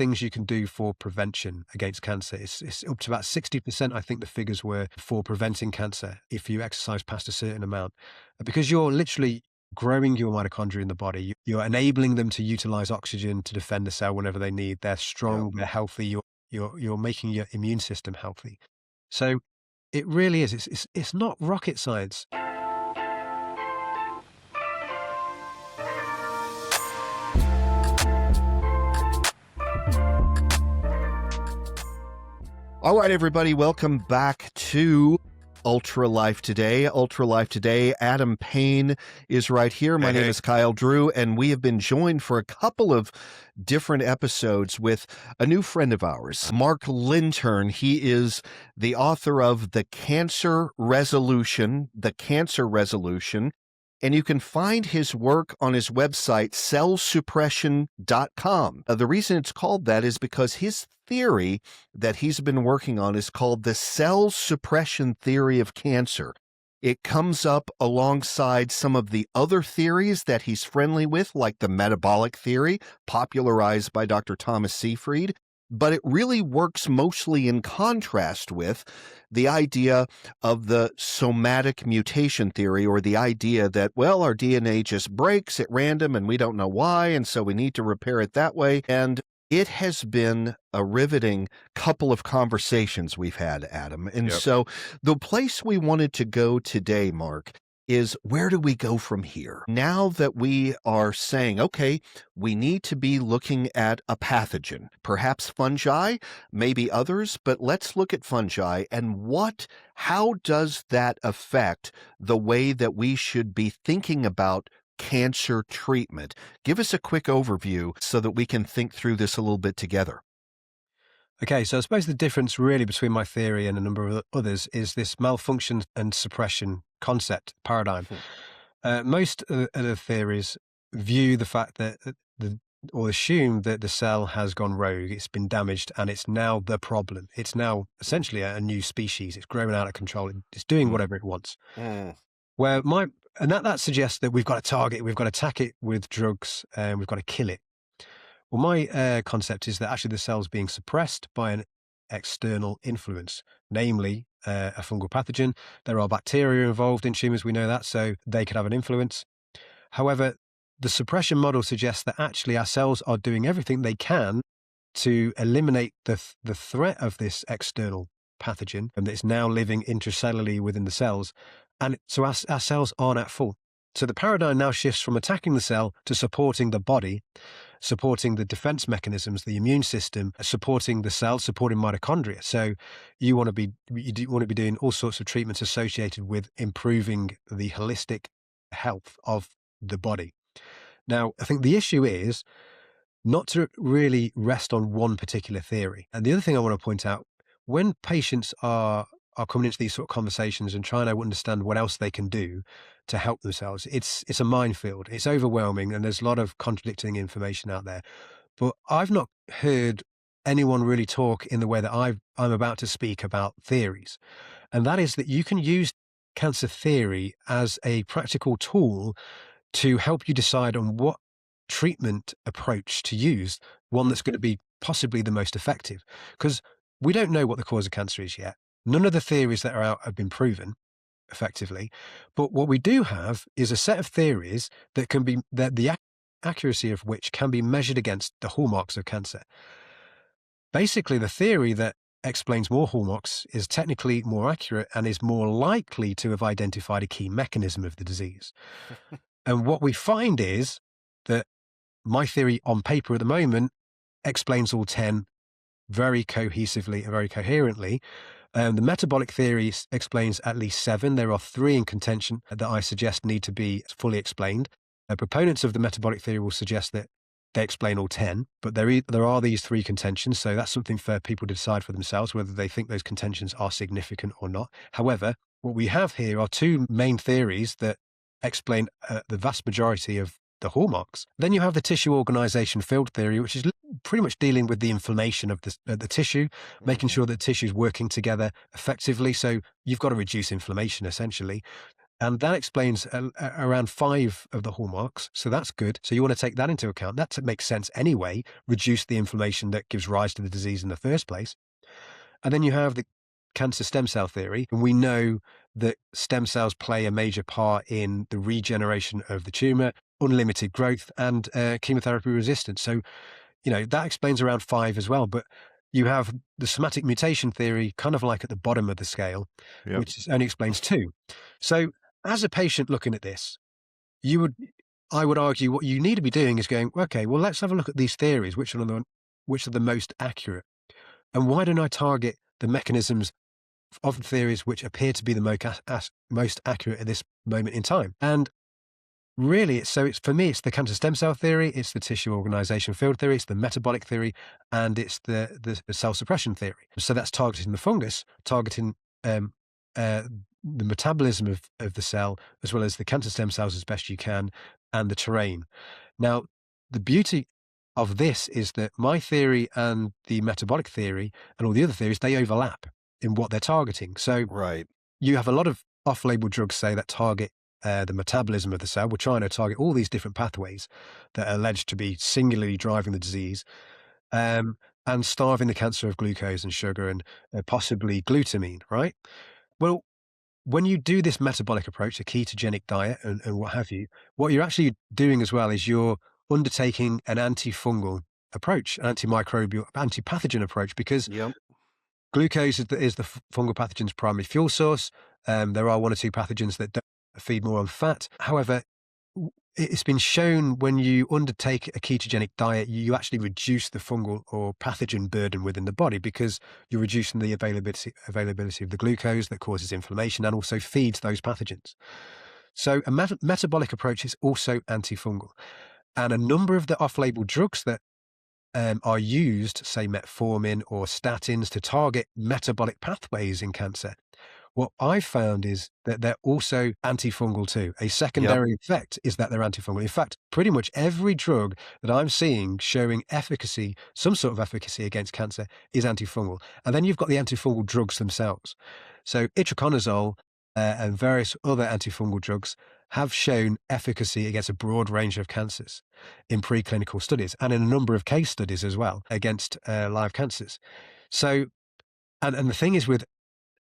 things you can do for prevention against cancer. It's up to about 60%, I think the figures were, for preventing cancer if you exercise past a certain amount. Because you're literally growing your mitochondria in the body. You're enabling them to utilize oxygen to defend the cell whenever they need. They're strong, they're healthy. You're making your immune system healthy. So it really is. It's not rocket science. All right, everybody, welcome back to Ultra Life Today. Ultra Life Today, Adam Payne is right here. My name is Kyle Drew, and we have been joined for a couple of different episodes with a new friend of ours, Mark Lintern. He is the author of The Cancer Resolution, and you can find his work on his website, cellsuppression.com. The reason it's called that is because his theory that he's been working on is called the Cell Suppression Theory of cancer. It comes up alongside some of the other theories that he's friendly with, like the Metabolic theory, popularized by Dr. Thomas Seyfried. But it really works mostly in contrast with the idea of the somatic mutation theory, or the idea that, well, our DNA just breaks at random and we don't know why, and so we need to repair it that way. And it has been a riveting couple of conversations we've had, Adam. And so the place we wanted to go today, Mark, is where do we go from here? Now that we are saying, okay, we need to be looking at a pathogen, perhaps fungi, maybe others, but let's look at fungi and how does that affect the way that we should be thinking about cancer treatment? Give us a quick overview so that we can think through this a little bit together. Okay, so I suppose the difference really between my theory and a number of others is this malfunction and suppression concept paradigm. Most of the theories view the fact that or assume that the cell has gone rogue, it's been damaged, and it's now the problem. It's now essentially a new species. It's growing out of control. It's doing whatever it wants. That suggests that we've got to target, we've got to attack it with drugs, and we've got to kill it. Well, my concept is that actually the cell's being suppressed by an external influence, namely a fungal pathogen. There are bacteria involved in tumors, we know that, so they could have an influence. However, the suppression model suggests that actually our cells are doing everything they can to eliminate the threat of this external pathogen, and it's now living intracellularly within the cells. And so our cells aren't at full. So the paradigm now shifts from attacking the cell to supporting the body, supporting the defense mechanisms, the immune system, supporting the cell, supporting mitochondria. So you want to be doing all sorts of treatments associated with improving the holistic health of the body. Now, I think the issue is not to really rest on one particular theory. And the other thing I want to point out, when patients are coming into these sort of conversations and trying to understand what else they can do to help themselves, it's a minefield. It's overwhelming, and there's a lot of contradicting information out there. But I've not heard anyone really talk in the way that I'm about to speak about theories. And that is that you can use cancer theory as a practical tool to help you decide on what treatment approach to use, one that's going to be possibly the most effective. Because we don't know what the cause of cancer is yet. None of the theories that are out have been proven effectively. But what we do have is a set of theories that the accuracy of which can be measured against the hallmarks of cancer. Basically, the theory that explains more hallmarks is technically more accurate and is more likely to have identified a key mechanism of the disease. And what we find is that my theory on paper at the moment explains all 10 very cohesively and very coherently. The metabolic theory explains at least 7. There are 3 in contention that I suggest need to be fully explained. Proponents of the metabolic theory will suggest that they explain all 10, but there are these 3 contentions, so that's something for people to decide for themselves whether they think those contentions are significant or not. However, what we have here are 2 main theories that explain the vast majority of the hallmarks. Then you have the tissue organization field theory, which is pretty much dealing with the inflammation of the tissue, making sure that tissue is working together effectively. So you've got to reduce inflammation, essentially. And that explains around 5 of the hallmarks. So that's good. So you want to take that into account. That makes sense anyway. Reduce the inflammation that gives rise to the disease in the first place. And then you have the cancer stem cell theory. And we know that stem cells play a major part in the regeneration of the tumor, unlimited growth, and chemotherapy resistance. So, that explains around 5 as well. But you have the somatic mutation theory kind of like at the bottom of the scale, Yep. which only explains 2. So as a patient looking at this, you would I would argue what you need to be doing is going, okay, well, let's have a look at these theories, which are the most accurate. And why don't I target the mechanisms of the theories which appear to be the most accurate at this moment in time? And really, it's for me, it's the cancer stem cell theory, it's the tissue organization field theory, it's the metabolic theory, and it's the cell suppression theory. So that's targeting the fungus, targeting um, the metabolism of the cell, as well as the cancer stem cells as best you can, and the terrain. Now, the beauty of this is that my theory and the metabolic theory and all the other theories, they overlap in what they're targeting. So Right. you have a lot of off-label drugs, say, that target the metabolism of the cell. We're trying to target all these different pathways that are alleged to be singularly driving the disease, and starving the cancer of glucose and sugar and possibly glutamine, right? Well, when you do this metabolic approach, a ketogenic diet and what have you, what you're actually doing as well is you're undertaking an antifungal approach, an antimicrobial, antipathogen approach, because Yep. glucose is the fungal pathogen's primary fuel source. There are 1 or 2 pathogens that don't feed more on fat. However, it's been shown when you undertake a ketogenic diet, you actually reduce the fungal or pathogen burden within the body because you're reducing the availability of the glucose that causes inflammation and also feeds those pathogens. So a metabolic approach is also antifungal. And a number of the off-label drugs that are used, say metformin or statins, to target metabolic pathways in cancer, what I've found is that they're also antifungal too. A Yep. secondary effect is that they're antifungal. In fact, pretty much every drug that I'm seeing showing efficacy, some sort of efficacy against cancer, is antifungal. And then you've got the antifungal drugs themselves. So itraconazole and various other antifungal drugs have shown efficacy against a broad range of cancers in preclinical studies and in a number of case studies as well against live cancers. So, and the thing is with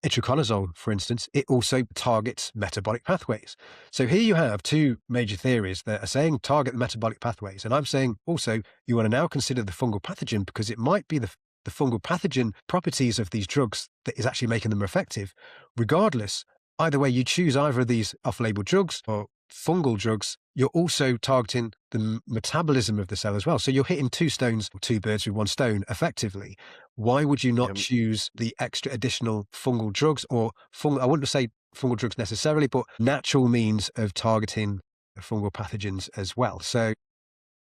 itraconazole, for instance, it also targets metabolic pathways. So here you have 2 major theories that are saying target the metabolic pathways. And I'm saying also you want to now consider the fungal pathogen because it might be the fungal pathogen properties of these drugs that is actually making them effective. Regardless, either way you choose either of these off-label drugs or fungal drugs, you're also targeting the metabolism of the cell as well. So you're hitting 2 stones, or 2 birds with 1 stone effectively. Why would you not Yep. choose the extra additional fungal drugs or I wouldn't say fungal drugs necessarily, but natural means of targeting fungal pathogens as well? So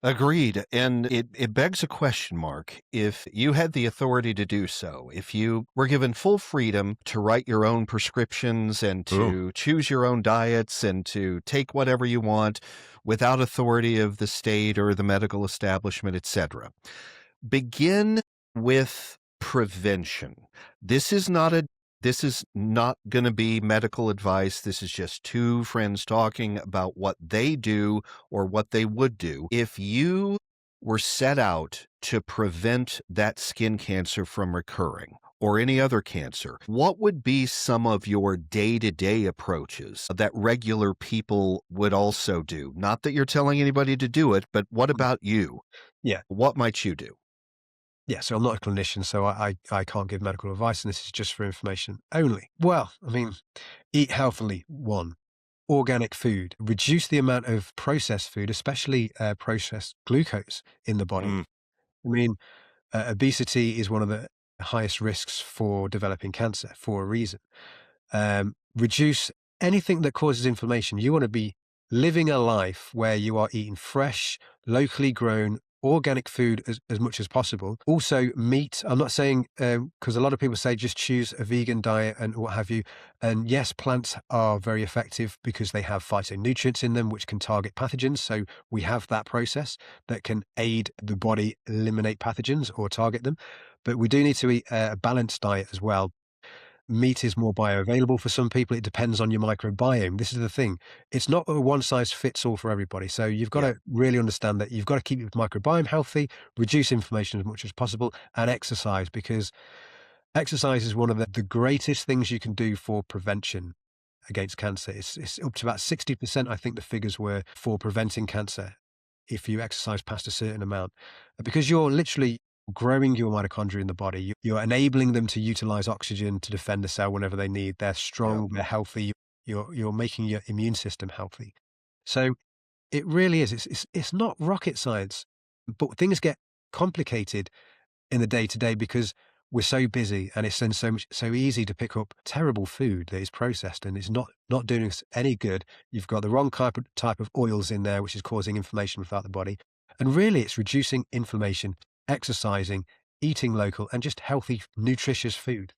Agreed. And it begs a question mark. If you had the authority to do so, if you were given full freedom to write your own prescriptions and oh, to choose your own diets and to take whatever you want without authority of the state or the medical establishment, etc., begin with prevention. This is not a this is not going to be medical advice. This is just 2 friends talking about what they do or what they would do. If you were set out to prevent that skin cancer from recurring or any other cancer, what would be some of your day-to-day approaches that regular people would also do? Not that you're telling anybody to do it, but what about you? yeah. What might you do? Yeah, so I'm not a clinician, so I can't give medical advice, and this is just for information only. Well, I mean, eat healthily, 1. Organic food. Reduce the amount of processed food, especially processed glucose in the body. Mm, I mean, obesity is one of the highest risks for developing cancer for a reason. Reduce anything that causes inflammation. You want to be living a life where you are eating fresh, locally grown, organic food as much as possible. Also, meat. I'm not saying, because a lot of people say just choose a vegan diet and what have you. And yes, plants are very effective because they have phytonutrients in them, which can target pathogens. So we have that process that can aid the body eliminate pathogens or target them. But we do need to eat a balanced diet as well. Meat is more bioavailable for some people. It depends on your microbiome. This is the thing. It's not a one size fits all for everybody. So you've got Yeah. to really understand that you've got to keep your microbiome healthy, reduce inflammation as much as possible, and exercise, because exercise is one of the greatest things you can do for prevention against cancer. It's up to about 60%, I think the figures were, for preventing cancer if you exercise past a certain amount. Because you're literally growing your mitochondria in the body. You're enabling them to utilize oxygen to defend the cell whenever they need. They're Yep. strong, they're healthy. You're making your immune system healthy. So it really is. It's not rocket science, but things get complicated in the day to day because we're so busy, and it's then so easy to pick up terrible food that is processed and it's not doing us any good. You've got the wrong type of oils in there, which is causing inflammation throughout the body. And really, it's reducing inflammation, exercising, eating local, and just healthy, nutritious food.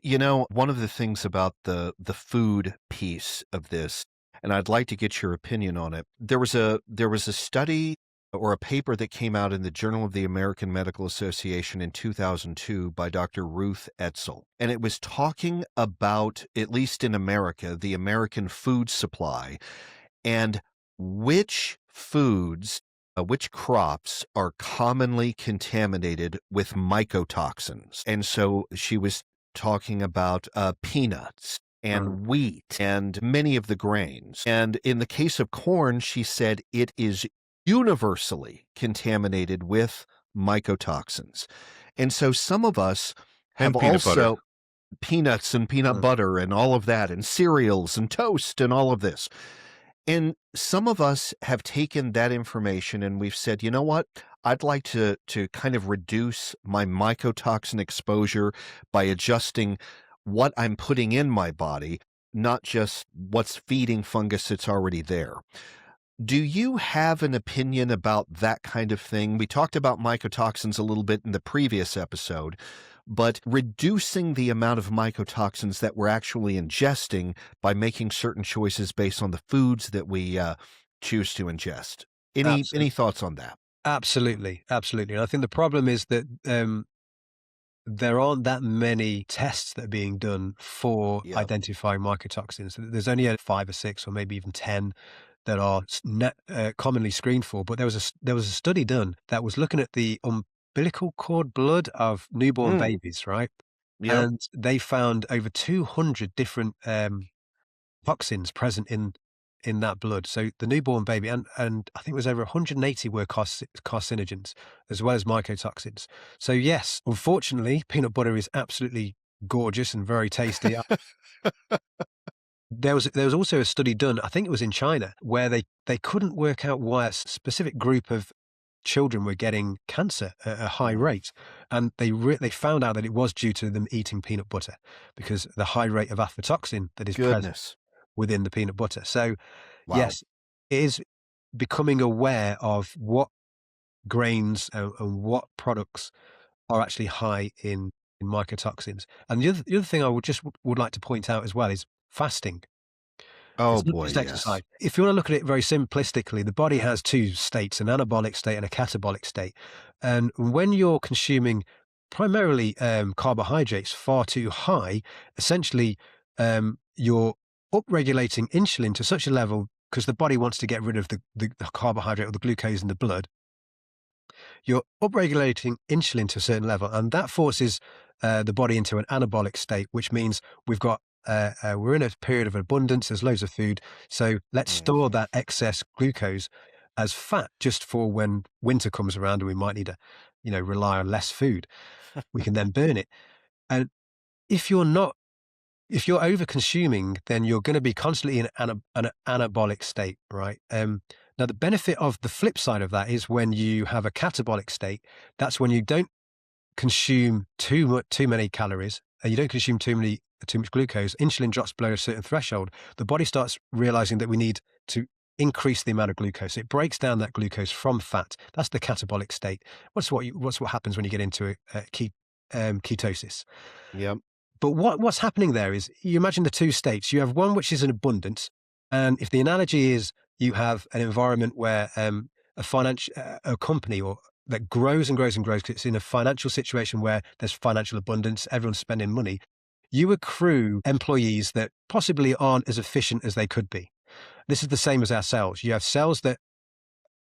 You know, one of the things about the food piece of this, and I'd like to get your opinion on it. There was a study or a paper that came out in the Journal of the American Medical Association in 2002 by Dr. Ruth Etzel, and it was talking about, at least in America, the American food supply and which crops are commonly contaminated with mycotoxins. And so she was talking about peanuts Mm. and wheat and many of the grains. And in the case of corn, she said it is universally contaminated with mycotoxins. And so some of us have And peanut butter. also peanuts and peanut Mm. butter and all of that, and cereals and toast and all of this. And some of us have taken that information and we've said, you know what? I'd like to kind of reduce my mycotoxin exposure by adjusting what I'm putting in my body, not just what's feeding fungus that's already there. Do you have an opinion about that kind of thing? We talked about mycotoxins a little bit in the previous episode, but reducing the amount of mycotoxins that we're actually ingesting by making certain choices based on the foods that we choose to ingest. Any Absolutely. thoughts on that? Absolutely. Absolutely. And I think the problem is that there aren't that many tests that are being done for Yeah. identifying mycotoxins. There's only 5 or 6 or maybe even 10 that are commonly screened for. But there was a study done that was looking at the umbilical cord blood of newborn Mm, babies, right? yep. And they found over 200 different toxins present in that blood. So the newborn baby, and I think it was over 180 were carcinogens as well as mycotoxins. So yes, unfortunately, peanut butter is absolutely gorgeous and very tasty. There was also a study done, I think it was in China, where they couldn't work out why a specific group of children were getting cancer at a high Mm, rate, and they found out that it was due to them eating peanut butter because the high rate of aflatoxin that is present goodness. within the peanut butter. So Wow. yes, it is becoming aware of what grains and what products are actually high in mycotoxins. And the other thing I would like to point out as well is fasting. Oh It's not boy, just yes. exercise. If you want to look at it very simplistically, the body has two states, an anabolic state and a catabolic state. And when you're consuming primarily carbohydrates far too high, essentially you're upregulating insulin to such a level because the body wants to get rid of the carbohydrate or the glucose in the blood. You're upregulating insulin to a certain level, and that forces the body into an anabolic state, which means we're in a period of abundance. There's loads of food, so let's store Mhm. that excess glucose as fat just for when winter comes around and we might need to, rely on less food. We can then burn it. And if you're not, if you're over consuming, then you're going to be constantly in an anabolic state, right? Now, the benefit of the flip side of that is when you have a catabolic state, that's when you don't consume too many calories, and you don't consume too much glucose. Insulin drops below a certain threshold. The body starts realizing that we need to increase the amount of glucose. It breaks down that glucose from fat. That's the catabolic state. What's what happens when you get into ketosis. Yep. But what's happening there is, you imagine the two states. You have one which is in abundance, and if the analogy is you have an environment where a company or that grows and grows and grows, 'cause it's in a financial situation where there's financial abundance, everyone's spending money. you accrue employees that possibly aren't as efficient as they could be. This is the same as our cells. You have cells that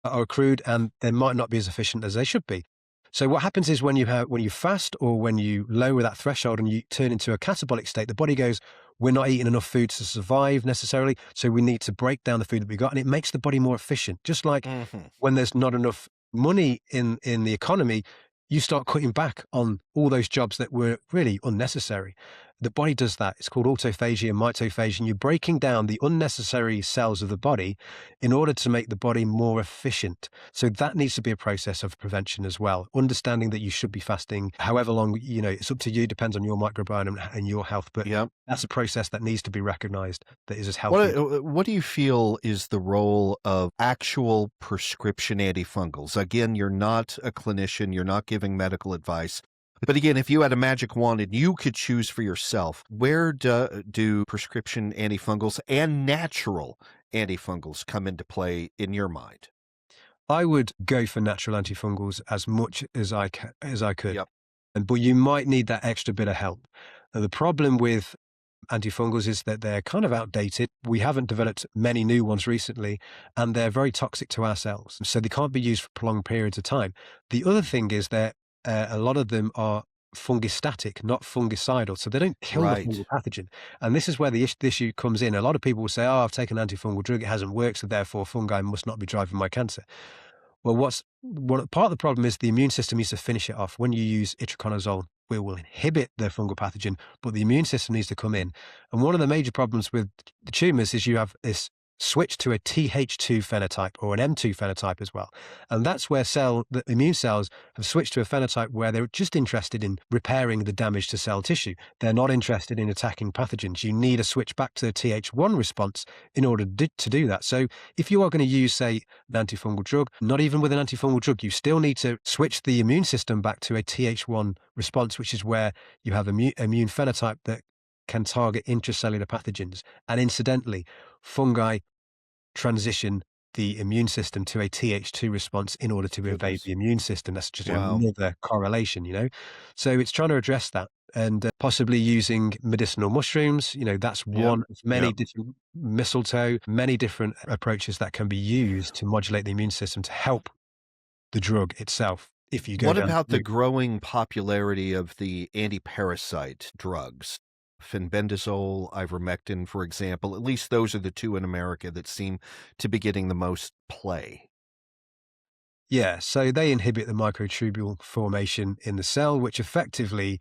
are accrued and they might not be as efficient as they should be. So what happens is when you fast or when you lower that threshold and you turn into a catabolic state, the body goes, we're not eating enough food to survive necessarily, so we need to break down the food that we got, and it makes the body more efficient. Just like Hmm. when there's not enough money in the economy, you start cutting back on all those jobs that were really unnecessary. The body does that. It's called autophagy and mitophagy, and you're breaking down the unnecessary cells of the body in order to make the body more efficient. So that needs to be a process of prevention as well. Understanding that you should be fasting however long, it's up to you, depends on your microbiome and your health, but Yeah. that's a process that needs to be recognized that is as healthy. What do you feel is the role of actual prescription antifungals? Again, you're not a clinician, you're not giving medical advice. But again, if you had a magic wand and you could choose for yourself, where do prescription antifungals and natural antifungals come into play in your mind? I would go for natural antifungals as much as I could. Yep. But you might need that extra bit of help. Now, the problem with antifungals is that they're kind of outdated. We haven't developed many new ones recently, and they're very toxic to our cells. So they can't be used for prolonged periods of time. The other thing is that a lot of them are fungistatic, not fungicidal. So they don't kill the fungal Right. pathogen. And this is where the issue comes in. A lot of people will say, oh, I've taken an antifungal drug, it hasn't worked, so therefore fungi must not be driving my cancer. Well, part of the problem is the immune system needs to finish it off. When you use itraconazole, we will inhibit the fungal pathogen, but the immune system needs to come in. And one of the major problems with the tumors is you have this switch to a Th2 phenotype or an M2 phenotype as well. And that's where the immune cells have switched to a phenotype where they're just interested in repairing the damage to cell tissue. They're not interested in attacking pathogens. You need a switch back to the Th1 response in order to do that. So if you are going to use, say, an antifungal drug, not even with an antifungal drug, you still need to switch the immune system back to a Th1 response, which is where you have immune phenotype that can target intracellular pathogens. And incidentally, fungi transition the immune system to a Th2 response in order to evade Goodness. the immune system. That's just Wow. another correlation. So it's trying to address that and possibly using medicinal mushrooms. That's Yep. one of many Yep. different mistletoe, many different approaches that can be used to modulate the immune system to help the drug itself if you go What down about the the route. growing popularity of the antiparasite drugs? Fenbendazole, ivermectin, for example. At least those are the two in America that seem to be getting the most play. Yeah, so they inhibit the microtubule formation in the cell, which effectively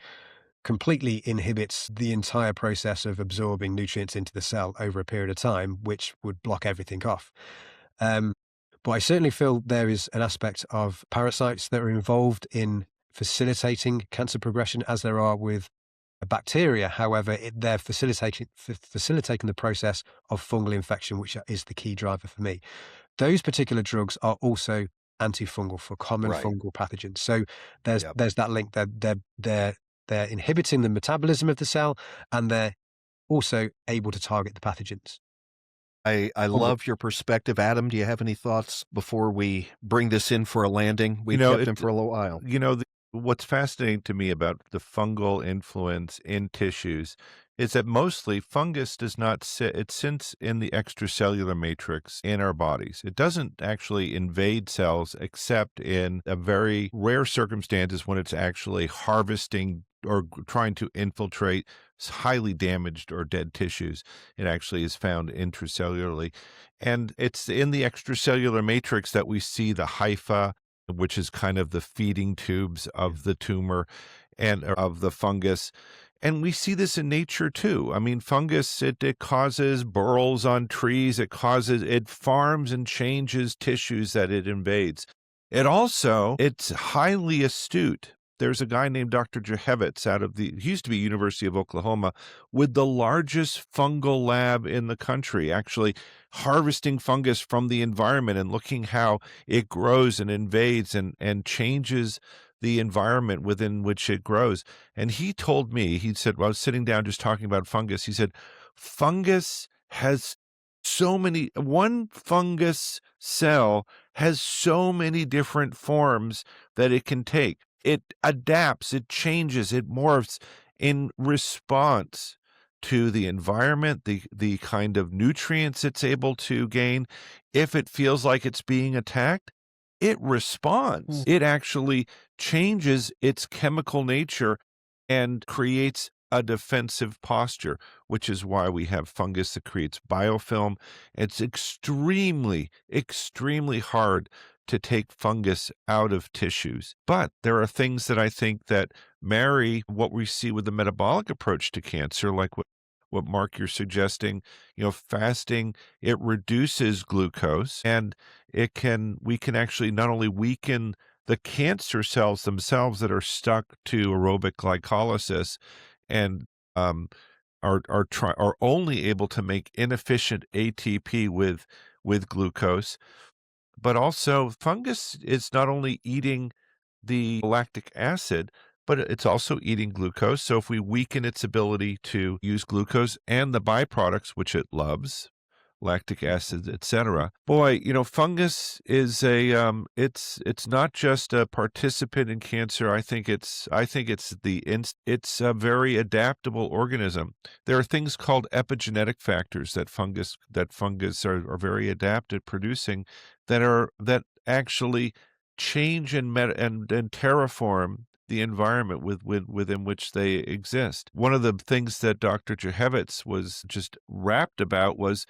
completely inhibits the entire process of absorbing nutrients into the cell over a period of time, which would block everything off. Um, but I certainly feel there is an aspect of parasites that are involved in facilitating cancer progression as there are with bacteria. However, they're facilitating the process of fungal infection, which is the key driver for me. Those particular drugs are also antifungal for common Right. fungal pathogens. So there's Yep. there's that link. They're inhibiting the metabolism of the cell, and they're also able to target the pathogens. I Fungal. love your perspective. Adam, do you have any thoughts before we bring this in for a landing? You We've know, kept it him for a little while. what's fascinating to me about the fungal influence in tissues is that mostly fungus does not sit, it sits in the extracellular matrix in our bodies. It doesn't actually invade cells except in a very rare circumstances when it's actually harvesting or trying to infiltrate highly damaged or dead tissues. It actually is found intracellularly. And it's in the extracellular matrix that we see the hypha, which is kind of the feeding tubes of the tumor and of the fungus. And we see this in nature too. I mean, fungus, it causes burls on trees. It farms and changes tissues that it invades. It's highly astute. There's a guy named Dr. Jehevitz he used to be University of Oklahoma, with the largest fungal lab in the country, actually harvesting fungus from the environment and looking how it grows and invades and changes the environment within which it grows. And he told me, he said, while I was sitting down just talking about fungus, he said, fungus has one fungus cell has so many different forms that it can take. It adapts, it changes, it morphs. in response to the environment, the kind of nutrients it's able to gain. If it feels like it's being attacked, it responds. It actually changes its chemical nature and creates a defensive posture, which is why we have fungus that creates biofilm. It's extremely, extremely hard to take fungus out of tissues. But there are things that I think that marry what we see with the metabolic approach to cancer, like what Mark you're suggesting. Fasting, it reduces glucose, and we can actually not only weaken the cancer cells themselves that are stuck to aerobic glycolysis and um, are only able to make inefficient ATP with glucose, but also fungus is not only eating the lactic acid, but it's also eating glucose. So if we weaken its ability to use glucose and the byproducts, which it loves, lactic acid, etc. Boy, fungus is it's not just a participant in cancer. It's a very adaptable organism. There are things called epigenetic factors that fungus are very adept at producing that actually change and terraform the environment within which they exist. One of the things that Dr. Jehevitz was just rapt about was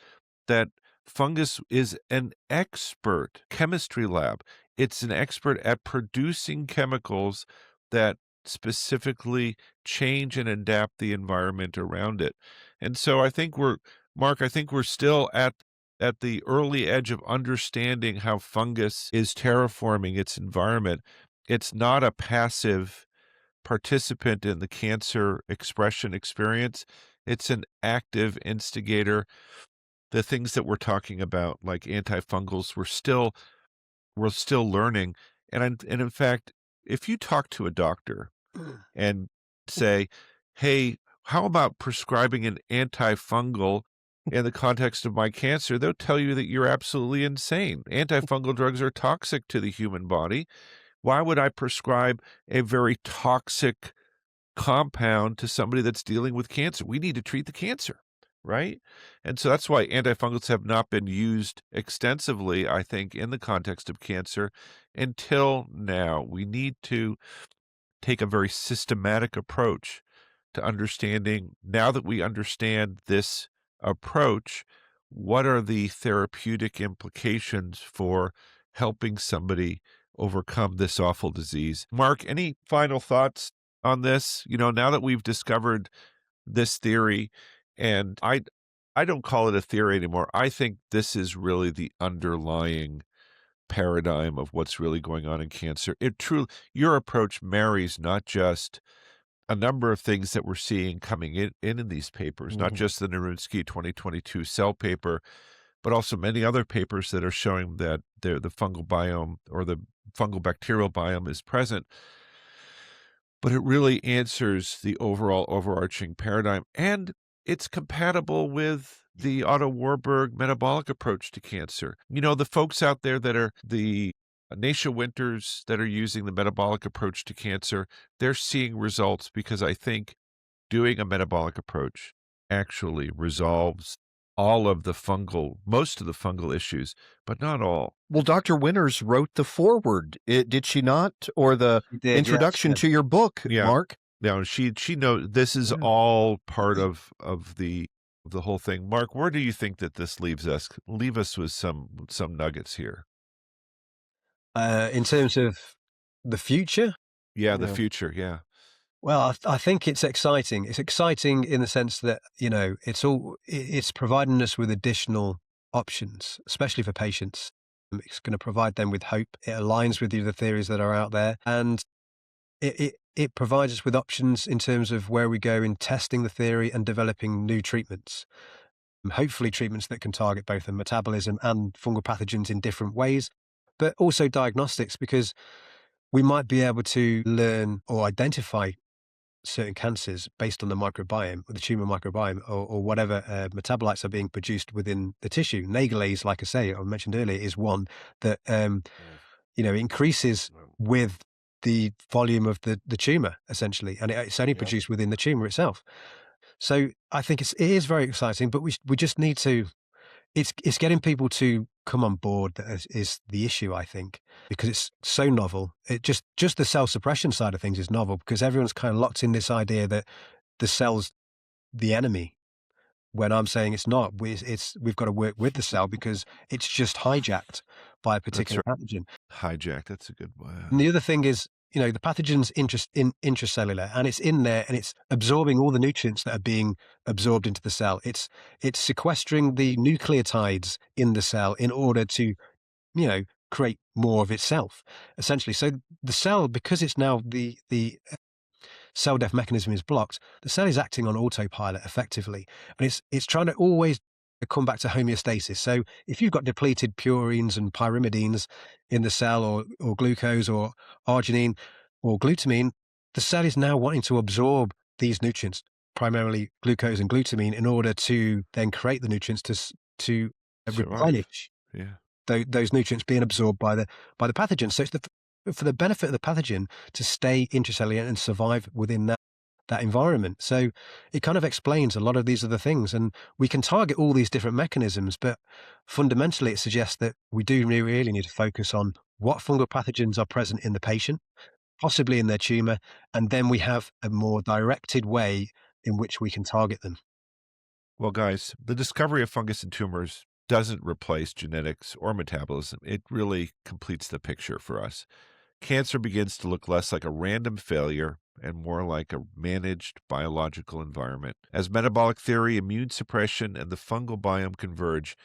that fungus is an expert chemistry lab. It's an expert at producing chemicals that specifically change and adapt the environment around it. And so Mark, I think we're still at the early edge of understanding how fungus is terraforming its environment. It's not a passive participant in the cancer expression experience. It's an active instigator. The things that we're talking about, like antifungals, we're still learning. And in fact, if you talk to a doctor and say, "Hey, how about prescribing an antifungal in the context of my cancer?" They'll tell you that you're absolutely insane. Antifungal drugs are toxic to the human body. Why would I prescribe a very toxic compound to somebody that's dealing with cancer? We need to treat the cancer, right? And so that's why antifungals have not been used extensively, I think, in the context of cancer until now. We need to take a very systematic approach to understanding. Now that we understand this approach, what are the therapeutic implications for helping somebody overcome this awful disease? Mark, any final thoughts on this? Now that we've discovered this theory, and I don't call it a theory anymore. I think this is really the underlying paradigm of what's really going on in cancer. Your approach marries not just a number of things that we're seeing coming in these papers, not just the Narunsky 2022 Cell paper, but also many other papers that are showing that the fungal biome or the fungal bacterial biome is present. But it really answers the overall overarching paradigm, and it's compatible with the Otto Warburg metabolic approach to cancer. The folks out there that are the Nasha Winters that are using the metabolic approach to cancer, they're seeing results because I think doing a metabolic approach actually resolves most of the fungal issues, but not all. Well, Dr. Winters wrote the foreword, did she not? Or the She did, introduction yes. to your book, Yeah. Mark? Now she knows this is all part of the whole thing. Mark, where do you think that this leaves us? Leave us with some nuggets here. In terms of the future, Yeah, the future. Yeah. well, I think it's exciting. It's exciting in the sense that, it's providing us with additional options, especially for patients. It's going to provide them with hope. It aligns with the other theories that are out there. And it provides us with options in terms of where we go in testing the theory and developing new treatments. Hopefully treatments that can target both the metabolism and fungal pathogens in different ways, but also diagnostics, because we might be able to learn or identify certain cancers based on the microbiome, or the tumor microbiome, or whatever metabolites are being produced within the tissue. Nagalase, like I mentioned earlier, is one that increases with the volume of the tumor, essentially, and it's only Yeah. produced within the tumor itself. So I think it is very exciting, but we just need to. It's getting people to come on board that is the issue, I think, because it's so novel. It just the cell suppression side of things is novel because everyone's kind of locked in this idea that the cell's the enemy. When I'm saying it's not, we've got to work with the cell because it's just hijacked by a That's particular right. pathogen. Hijack. That's a good one. And the other thing is, the pathogen's intracellular, and it's in there, and it's absorbing all the nutrients that are being absorbed into the cell. It's sequestering the nucleotides in the cell in order to, create more of itself, essentially. So the cell, because it's now the cell death mechanism is blocked, the cell is acting on autopilot effectively, and it's trying to always come back to homeostasis. So if you've got depleted purines and pyrimidines in the cell, or glucose or arginine or glutamine, the cell is now wanting to absorb these nutrients, primarily glucose and glutamine, in order to then create the nutrients to Survive. replenish Yeah. those nutrients being absorbed by the pathogen. So it's for the benefit of the pathogen to stay intracellular and survive within that environment. So it kind of explains a lot of these other things, and we can target all these different mechanisms, but fundamentally it suggests that we do really need to focus on what fungal pathogens are present in the patient, possibly in their tumor, and then we have a more directed way in which we can target them. Well, guys, the discovery of fungus in tumors doesn't replace genetics or metabolism. It really completes the picture for us. Cancer begins to look less like a random failure and more like a managed biological environment. As metabolic theory, immune suppression, and the fungal biome converge,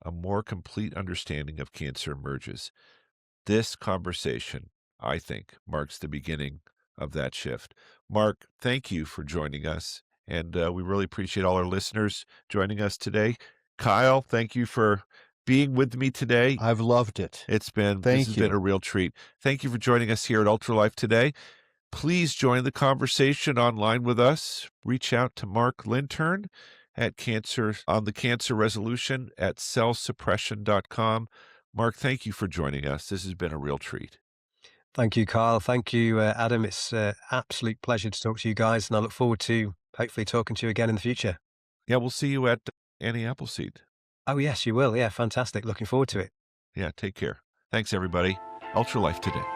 a more complete understanding of cancer emerges. This conversation, I think, marks the beginning of that shift. Mark, thank you for joining us. And we really appreciate all our listeners joining us today. Kyle, thank you for being with me today. I've loved it. This has Thank been a you. real treat. Thank you for joining us here at Ultralife today. Please join the conversation online with us. Reach out to Mark Lintern at Cancer on the Cancer Resolution at cellsuppression.com. Mark, thank you for joining us. This has been a real treat. Thank you, Kyle. Thank you, Adam. It's an absolute pleasure to talk to you guys, and I look forward to hopefully talking to you again in the future. Yeah, we'll see you at Annie Appleseed. Oh, yes, you will. Yeah, fantastic. Looking forward to it. Yeah, take care. Thanks, everybody. Ultralife today.